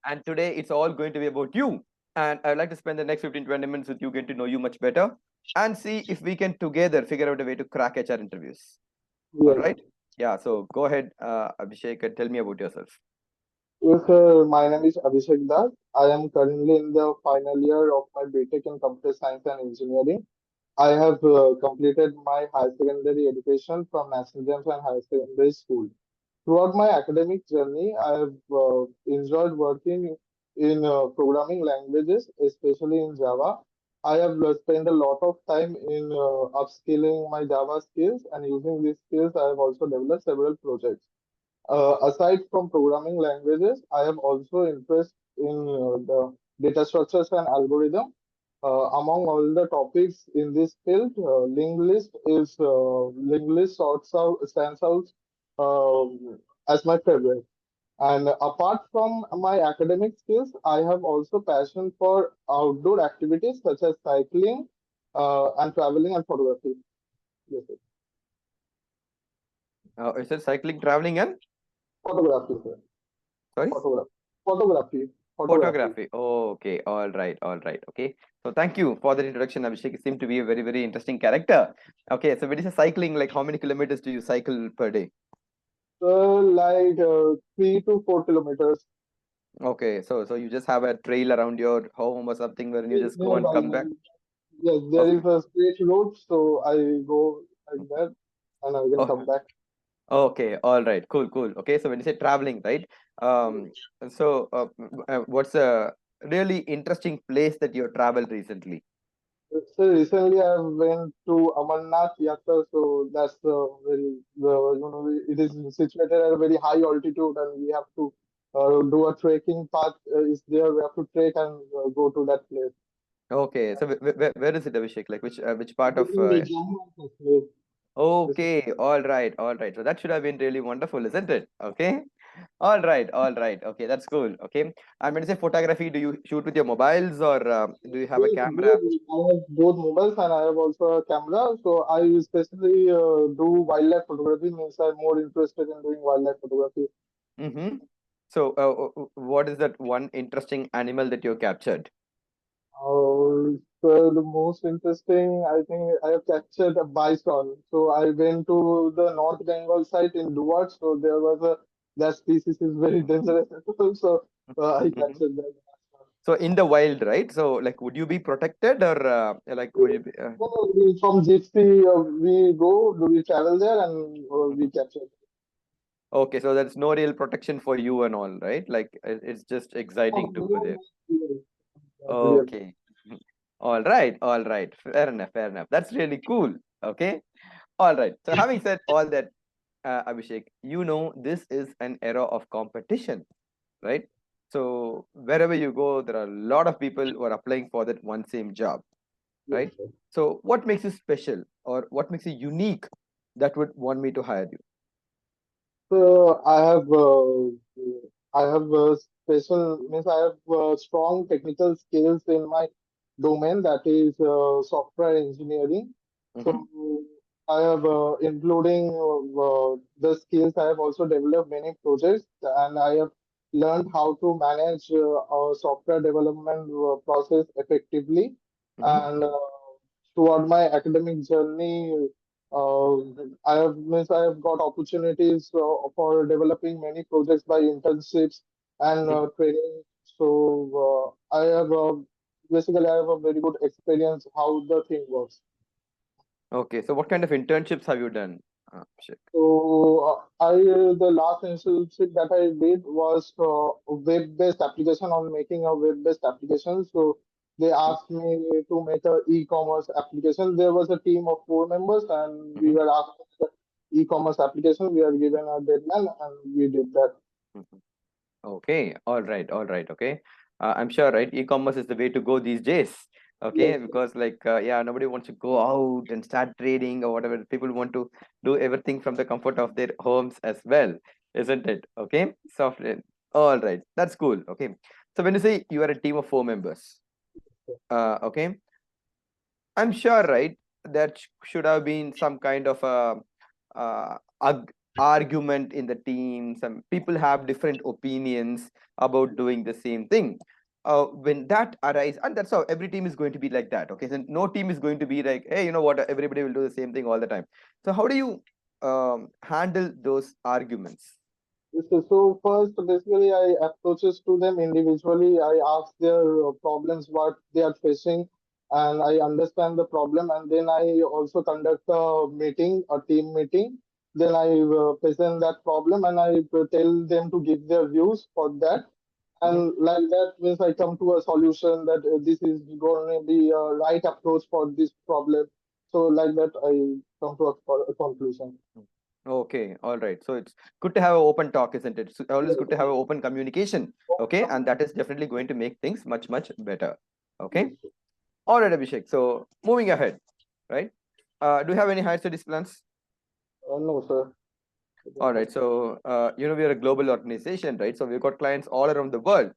And today it's all going to be about you. And I'd like to spend the next 15-20 minutes with you, getting to know you much better, and see if we can together figure out a way to crack HR interviews. All Yes. right? Yeah. So go ahead, Abhishek, and tell me about yourself. Yes, my name is Abhishek Das. I am currently in the final year of my BTech in Computer Science and Engineering. I have completed my higher secondary education from National James and Higher Secondary School. Throughout my academic journey, I have enjoyed working in programming languages, especially in Java. I have spent a lot of time in upskilling my Java skills, and using these skills, I have also developed several projects. Aside from programming languages, I have also interest in the data structures and algorithm. Among all the topics in this field, linked list stands out as my favorite. And apart from my academic skills, I have also passion for outdoor activities such as cycling and traveling and photography. Yes, sir. Is it cycling, traveling, and Photography, sir. sorry? Photography. Photography. Photography. Photography. Oh, okay. All right. All right. Okay. So thank you for that introduction, Abhishek. You seem to be a very, very interesting character. Okay. So when you say cycling, like how many kilometers do you cycle per day? Like 3 to 4 kilometers Okay. So you just have a trail around your home or something where you just go and nearby. come back. Yes, there Okay. is a straight road, so I go like that and I can Oh, come back. okay. All right. Cool. Cool. Okay. So when you say traveling, right? Um. So what's a really interesting place that you traveled recently? So recently I went to Amarnath Yatra, so that's it is situated at a very high altitude, and we have to do a trekking path is there. We have to trek and go to that place. Okay. So where is it, Abhishek? Like which It part is of in the Jammu and Kashmir. This is Okay, all right, all right. So that should have been really wonderful, isn't it? Okay, all right, all right. Okay, that's cool. Okay, and when you say photography, do you shoot with your mobiles or do you have a Both, camera? both. I have both mobiles and I have also a camera. So I especially do wildlife photography. Means I'm more interested in doing wildlife photography. Mm-hmm. So, what is that one interesting animal that you captured? So the most interesting, I think I have captured a bison. So I went to the North Bengal site in Duat. So there was a that species is very dangerous. So I Mm-hmm. captured that bison. So in the wild, right? So, like, would you be protected or like would you be? No, no, from Gypsy, we go, do we travel there and we Mhm. capture. Okay, so there's no real protection for you and all, right? Like, it's just exciting to go there. Real. Okay. All right, all right. Fair enough, fair enough. That's really cool. Okay. All right. So having said all that, Abhishek, this is an era of competition, right? So wherever you go, there are a lot of people who are applying for that one same job, Yes, right? sir. So what makes you special or what makes you unique that would want me to hire you? So I have special means I have strong technical skills in my domain that is software engineering. Mm-hmm, So I have including the skills I have also developed many projects and I have learned how to manage our software development process effectively mm-hmm, and throughout my academic journey. Uh, I have got opportunities for developing many projects by internships and mm-hmm. training. So I have basically I have a very good experience how the thing works. Okay. So what kind of internships have you done, Abhishek? So the last internship that I did was web-based application on making a web-based application. So they asked me to make a e-commerce application. There was a team of 4 members, and we Mm-hmm. were asked to make a e-commerce application. We are given a deadline, and we did that. Mm-hmm. Okay, all right, all right, okay. I'm sure, right? E-commerce is the way to go these days. Okay, Yes, because like yeah, nobody wants to go out and start trading or whatever. People want to do everything from the comfort of their homes as well, isn't it? Okay, software. All right, that's cool. Okay, so when you say you are a team of 4 members, okay, I'm sure, right? That should have been some kind of a argument in the team, some people have different opinions about doing the same thing. When that arises, and that's how every team is going to be like that. Okay, so no team is going to be like, hey, you know what, everybody will do the same thing all the time. So how do you handle those arguments? So first, basically, I approaches to them individually. I ask their problems, what they are facing, and I understand the problem. And then I also conduct a meeting, a team meeting. Then I present that problem, and I tell them to give their views for that. Mhm. And like that means I come to a solution that this is going to be a right approach for this problem. So like that, I come to a conclusion. Okay, all right. So it's good to have an open talk, isn't it? It's always Yes. good to have an open communication. Okay, and that is definitely going to make things much, much better. Okay, Yes. all right, Abhishek. So moving ahead, right? Do you have any higher studies plans? No, sir. I All don't have. right. So we are a global organization, right? So we've got clients all around the world,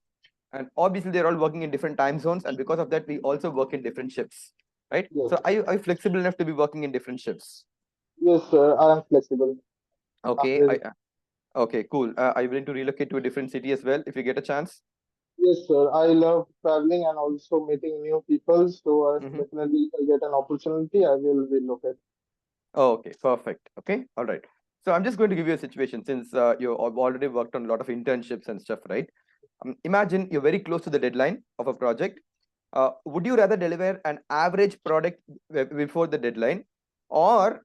and obviously they're all working in different time zones, and because of that, we also work in different shifts, right? Yes. So are you flexible enough to be working in different shifts? Yes, sir. I am flexible. I'm Okay. ready. Okay, cool. Are you willing to relocate to a different city as well if you get a chance? Yes, sir. I love traveling and also meeting new people. So Mm-hmm. definitely, if I get an opportunity, I will relocate. Oh, okay, perfect. Okay, all right. So I'm just going to give you a situation since you have already worked on a lot of internships and stuff, right? Imagine you're very close to the deadline of a project. Would you rather deliver an average product before the deadline, or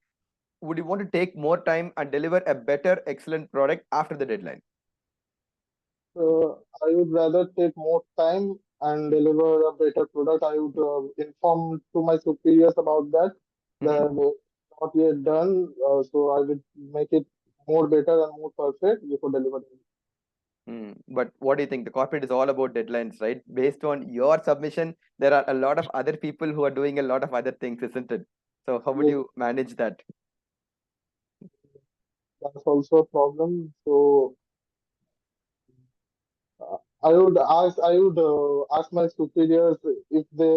would you want to take more time and deliver a better, excellent product after the deadline? I would rather take more time and deliver a better product. I would inform to my superiors about that. Mm-hmm. That not yet done. So I would make it more better and more perfect before delivering. But what do you think? The corporate is all about deadlines, right? Based on your submission, there are a lot of other people who are doing a lot of other things, isn't it? So how would Yes, you manage that? that's also a problem. So I would ask my superiors if they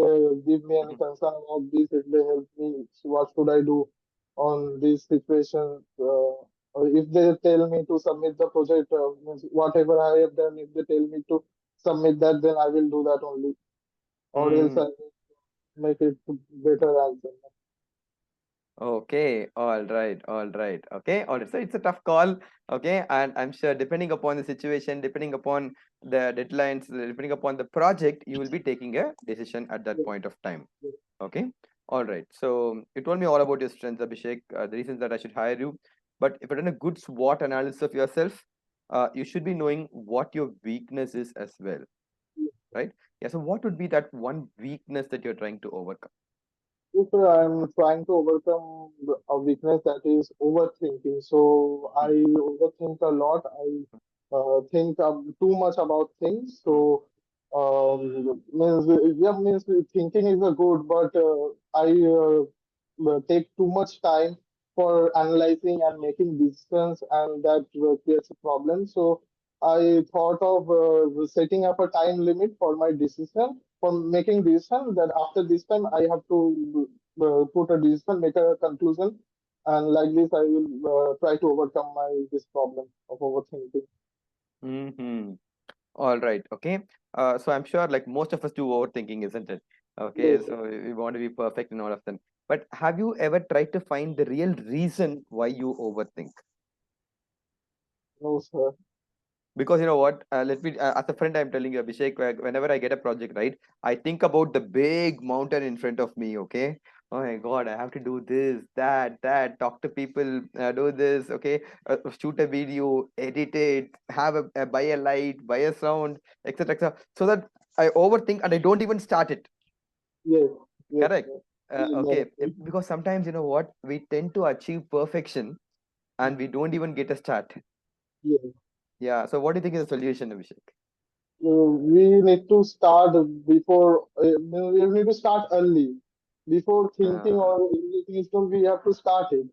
give me any Mhm. concern about this, if they help me, so what should I do on this situation? Or if they tell me to submit the project, means whatever I have done, if they tell me to submit that, then I will do that only, or else I Mm, will make it better answer. okay, all right, all right. Okay, all right. So it's a tough call. Okay, and I'm sure depending upon the situation, depending upon the deadlines, depending upon the project, you will be taking a decision at that Yes, point of time. yes, Okay. All right. So you told me all about your strengths, Abhishek, the reasons that I should hire you. But if you've done a good SWOT analysis of yourself, you should be knowing what your weakness is as well, yes. right? Yeah. So what would be that one weakness that you're trying to overcome? Yes, sir, I'm trying to overcome a weakness that is overthinking. So I Mm, overthink a lot. I think too much about things. mm, So means yeah, means thinking is a good, but I take too much time for analyzing and making decisions, and that creates a problem. So I thought of setting up a time limit for my decision, for making decision, that after this time I have to put a decision, make a conclusion, and like this I will try to overcome my this problem of overthinking. mm-hmm. All right. Okay. So I'm sure like most of us do overthinking, isn't it? Okay. Yes, So we want to be perfect in all of them. But have you ever tried to find the real reason why you overthink? no, sir. Because you know what, let me as a friend, I'm telling you, Abhishek, whenever I get a project, right, I think about the big mountain in front of me. Okay, oh my god, I have to do this, that, talk to people, do this. Okay, shoot a video, edit it, have a buy a light, buy a sound, etc, etc, so that I overthink and I don't even start it. Yes, yes, Correct. sir. Yes, that Okay, is it. because sometimes you know what, we tend to achieve perfection and we don't even get a start. Yes. Yeah, so what do you think is the solution, Abhishek? We need to start before, we need to start early. Before thinking uh, or anything is done, we have to start it.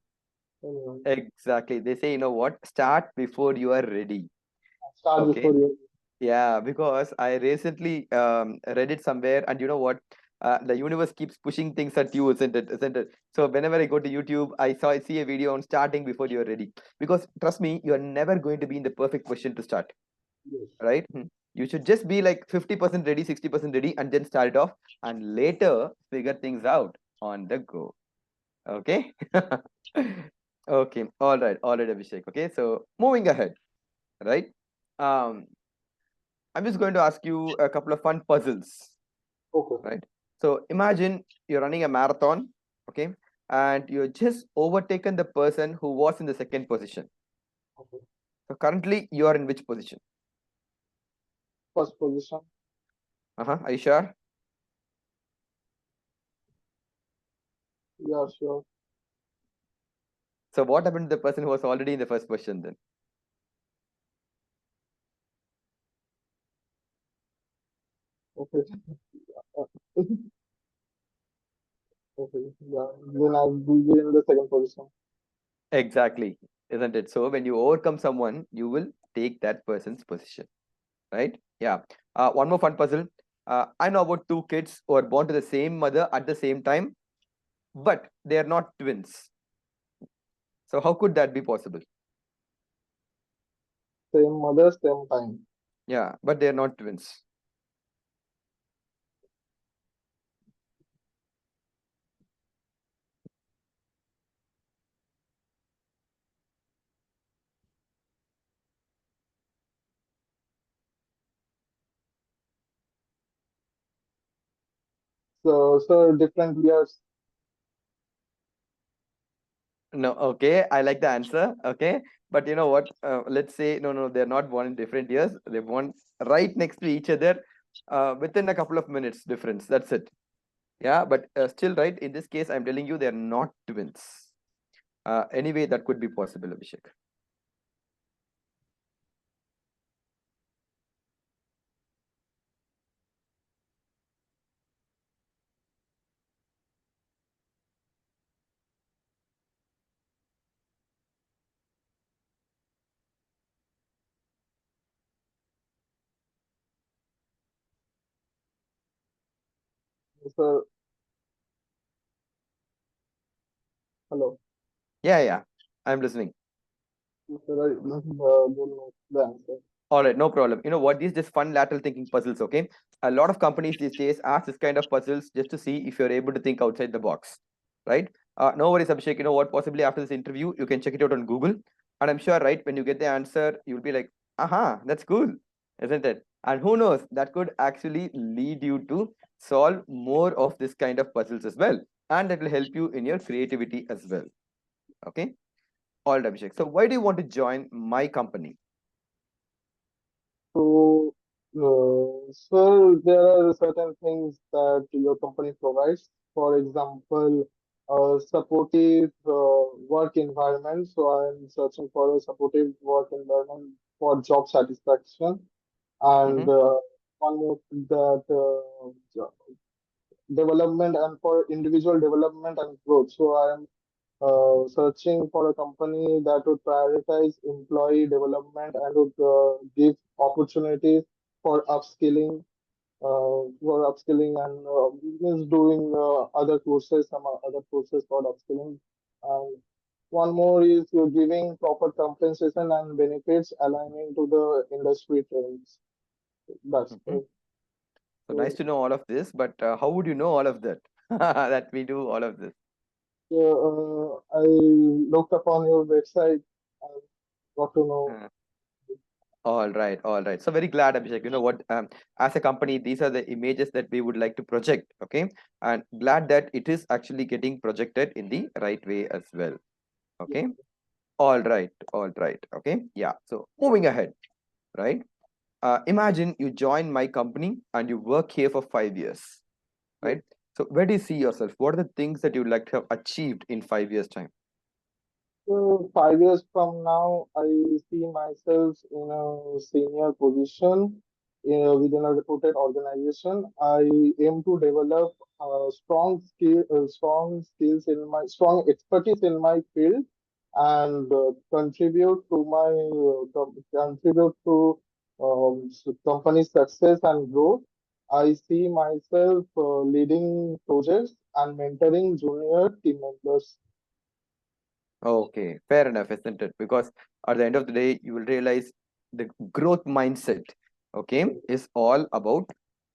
Exactly. They say, you know what? Start before you are ready. Start Okay. before you. Yeah, because I recently read it somewhere, and you know what? The universe keeps pushing things at you, isn't it? Isn't it? So whenever I go to YouTube, I see a video on starting before you're ready. Because trust me, you're never going to be in the perfect position to start, Yes. right? You should just be like 50% ready, 60% ready, and then start it off, and later figure things out on the go. Okay. Okay. All right, Abhishek. Okay. So moving ahead, right? Um, I'm just going to ask you a couple of fun puzzles, Okay. right? So imagine you're running a marathon, okay, and you just overtaken the person who was in the second position. Okay. So currently you are in which position? First position. Are you sure? Yeah, sure. So what happened to the person who was already in the first position then? Okay. Okay. Yeah. Then I'll be in the second position. Exactly, isn't it? So when you overcome someone, you will take that person's position, right? Yeah. One more fun puzzle. I know about two kids who are born to the same mother at the same time, but they are not twins. So how could that be possible? Same mother, same time. Yeah, but they are not twins. So different years. No, okay, I like the answer. Okay, but you know what? Let's say no, they're not born in different years. They're born right next to each other, within a couple of minutes difference. That's it. Yeah, but still, right? In this case, I'm telling you, they're not twins. Anyway, that could be possible, Abhishek. So hello. Yeah, I'm listening. So don't know the answer. All right, no problem. You know what? These just fun lateral thinking puzzles, okay? A lot of companies these days ask this kind of puzzles just to see if you're able to think outside the box, right? No worries, Abhishek. You know what? Possibly after this interview, you can check it out on Google. And I'm sure, right, when you get the answer, you'll be like, aha, that's cool, isn't it? And who knows, that could actually lead you to solve more of this kind of puzzles as well. And that will help you in your creativity as well. Okay? All right, Abhishek. So why do you want to join my company? So, so there are certain things that your company provides. For example, a supportive work environment. So I'm searching for a supportive work environment for job satisfaction. And Mm-hmm. one more thing that development and for individual development and growth. So I'm searching for a company that would prioritize employee development and would give opportunities for upskilling, and means doing other courses, some other courses for upskilling. And one more is giving proper compensation and benefits aligning to the industry trends. That's Mm-hmm. it. So nice So, to know all of this, but how would you know all of that? That we do all of this. I looked upon your website and got to know. Uh, all right. So very glad, Abhishek. You know what? As a company, these are the images that we would like to project. Okay, and glad that it is actually getting projected in the right way as well. Okay. All right. Okay. Yeah. So moving ahead, right? Imagine you join my company and you work here for 5 years, Yes. right? So where do you see yourself? What are the things that you'd like to have achieved in 5 years' time? So 5 years from now, I see myself in a senior position within a reputed organization. I aim to develop strong expertise in my field, and contribute to company success and growth. I see myself leading projects and mentoring junior team members. Okay, fair enough, isn't it? Because at the end of the day, you will realize the growth mindset, okay, is all about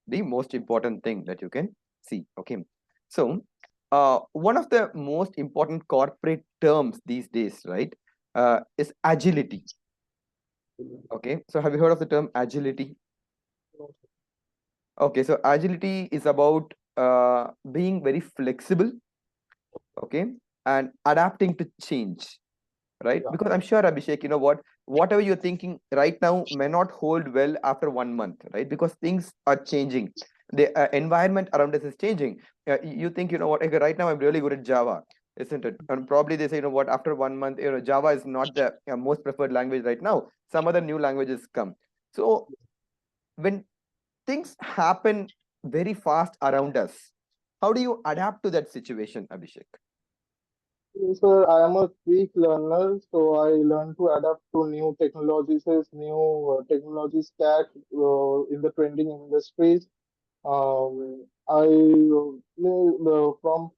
the most important thing that you can see. Okay. So, one of the most important corporate terms these days, right, is agility. Okay. So, have you heard of the term agility? Okay. So, agility is about being very flexible, okay, and adapting to change, right? Yeah, Because I'm sure, Abhishek, you know what, whatever you're thinking right now may not hold well after 1 month, right? Because things are changing. The environment around us is changing. You think, you know what, okay, right now I'm really good at Java, isn't it? And probably they say, you know what, after 1 month, you know, Java is not the most preferred language right now. Some other new languages come. So when things happen very fast around us, how do you adapt to that situation, Abhishek? yes, sir, I am a quick learner, so I learn to adapt to new technologies, new technology stack in the trending industries. I from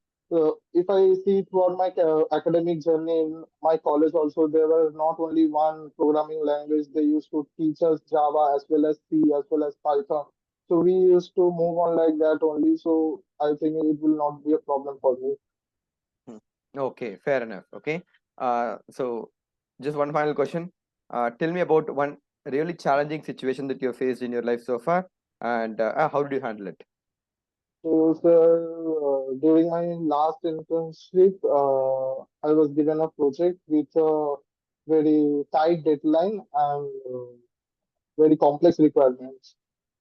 if I see throughout my academic journey in my college also, there were not only one programming language. They used to teach us Java as well as C as well as Python. So we used to move on like that only. So I think it will not be a problem for me. Hmm. Okay, fair enough. Okay. So just one final question. Tell me about one really challenging situation that you faced in your life so far, and how did you handle it? So, sir, during my last internship, I was given a project with a very tight deadline and very complex requirements.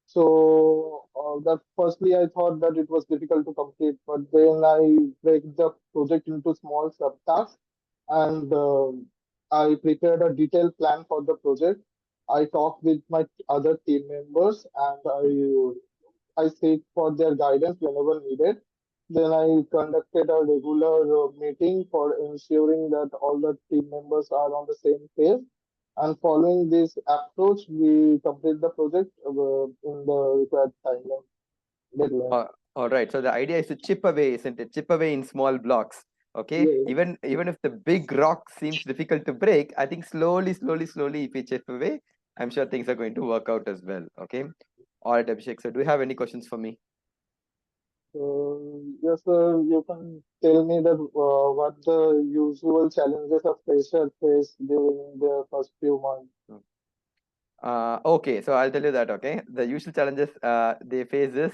So that firstly, I thought that it was difficult to complete, but then I break the project into small subtasks and I prepared a detailed plan for the project. I talked with my other team members and I seek for their guidance whenever needed. Then I conducted a regular meeting for ensuring that all the team members are on the same page. And following this approach, we complete the project in the required timeline deadline. All right. So the idea is to chip away, isn't it? Chip away in small blocks. Okay. Yes. Even if the big rock seems difficult to break, I think slowly, if we chip away, I'm sure things are going to work out as well. Okay. All right, Abhishek. So do you have any questions for me? So, yes, sir, you can tell me that what the usual challenges of fresher face during their first few months. Okay, so I'll tell you that. Okay, the usual challenges they face is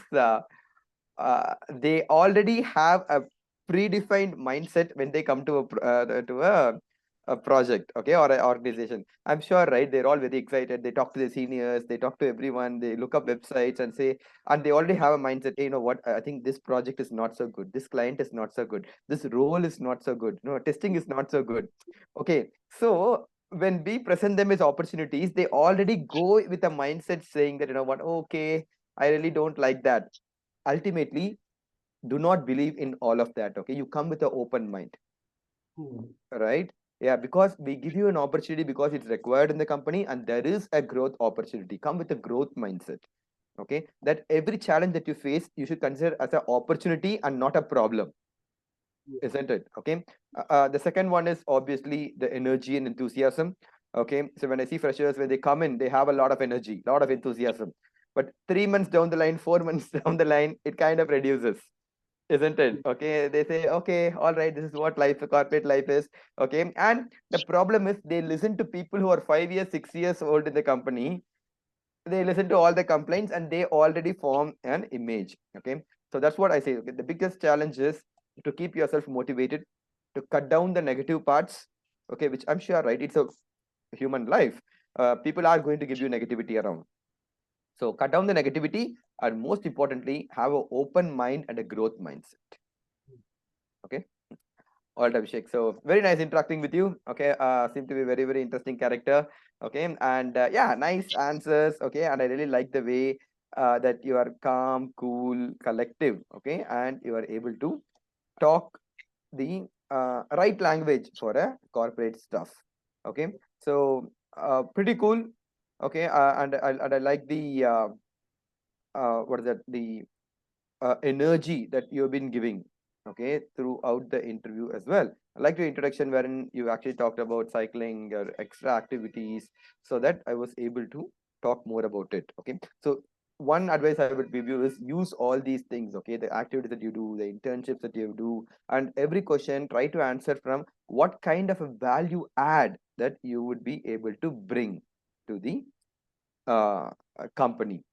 they already have a predefined mindset when they come to a project, okay, or an organization. I'm sure, right? They're all very excited. They talk to the seniors, they talk to everyone, they look up websites and say, and they already have a mindset. Hey, you know what? I think this project is not so good. This client is not so good. This role is not so good. No, testing is not so good. Okay, so when we present them as opportunities, they already go with a mindset saying that, you know what? Okay, I really don't like that. Ultimately, do not believe in all of that. Okay, you come with an open mind, Hmm. right? Yeah, because we give you an opportunity because it's required in the company and there is a growth opportunity. Come with a growth mindset. Okay, that every challenge that you face you should consider as an opportunity and not a problem, isn't it? Okay. The second one is obviously the energy and enthusiasm. Okay, so when I see freshers, when they come in, they have a lot of energy, a lot of enthusiasm, but 3 months down the line, 4 months down the line, it kind of reduces, isn't it? Okay, they say, okay, all right, this is what life, corporate life is. Okay, and the problem is they listen to people who are 5 years, 6 years old in the company. They listen to all the complaints and they already form an image. Okay, so that's what I say. Okay, the biggest challenge is to keep yourself motivated, to cut down the negative parts. Okay, which I'm sure, right, it's a human life. People are going to give you negativity around, so cut down the negativity, and most importantly, have an open mind and a growth mindset. Okay. All right, Abhishek. So very nice interacting with you. Okay, seem to be very interesting character. Okay, and yeah, nice answers. Okay, and I really like the way that you are calm, cool, collective. Okay, and you are able to talk the right language for a corporate stuff. Okay, so pretty cool. Okay, and I like the what is that, the energy that you've been giving, okay, throughout the interview as well. I like your introduction wherein you actually talked about cycling, your extra activities, so that I was able to talk more about it. Okay, so one advice I would give you is use all these things, okay, the activities that you do, the internships that you do, and every question try to answer from what kind of a value add that you would be able to bring to the company.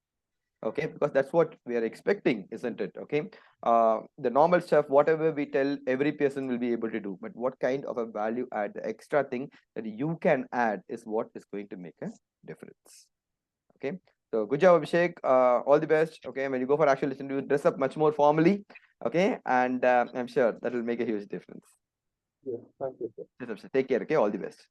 Okay, because that's what we are expecting, isn't it? Okay, the normal stuff, whatever we tell, every person will be able to do, but what kind of a value add, the extra thing that you can add is what is going to make a difference. Okay, so good job, Abhishek. All the best. Okay, when you go for actual interview, dress up much more formally. Okay, and I'm sure that will make a huge difference. Yeah, thank you, sir. Yes, Abhishek. Take care. Okay, all the best.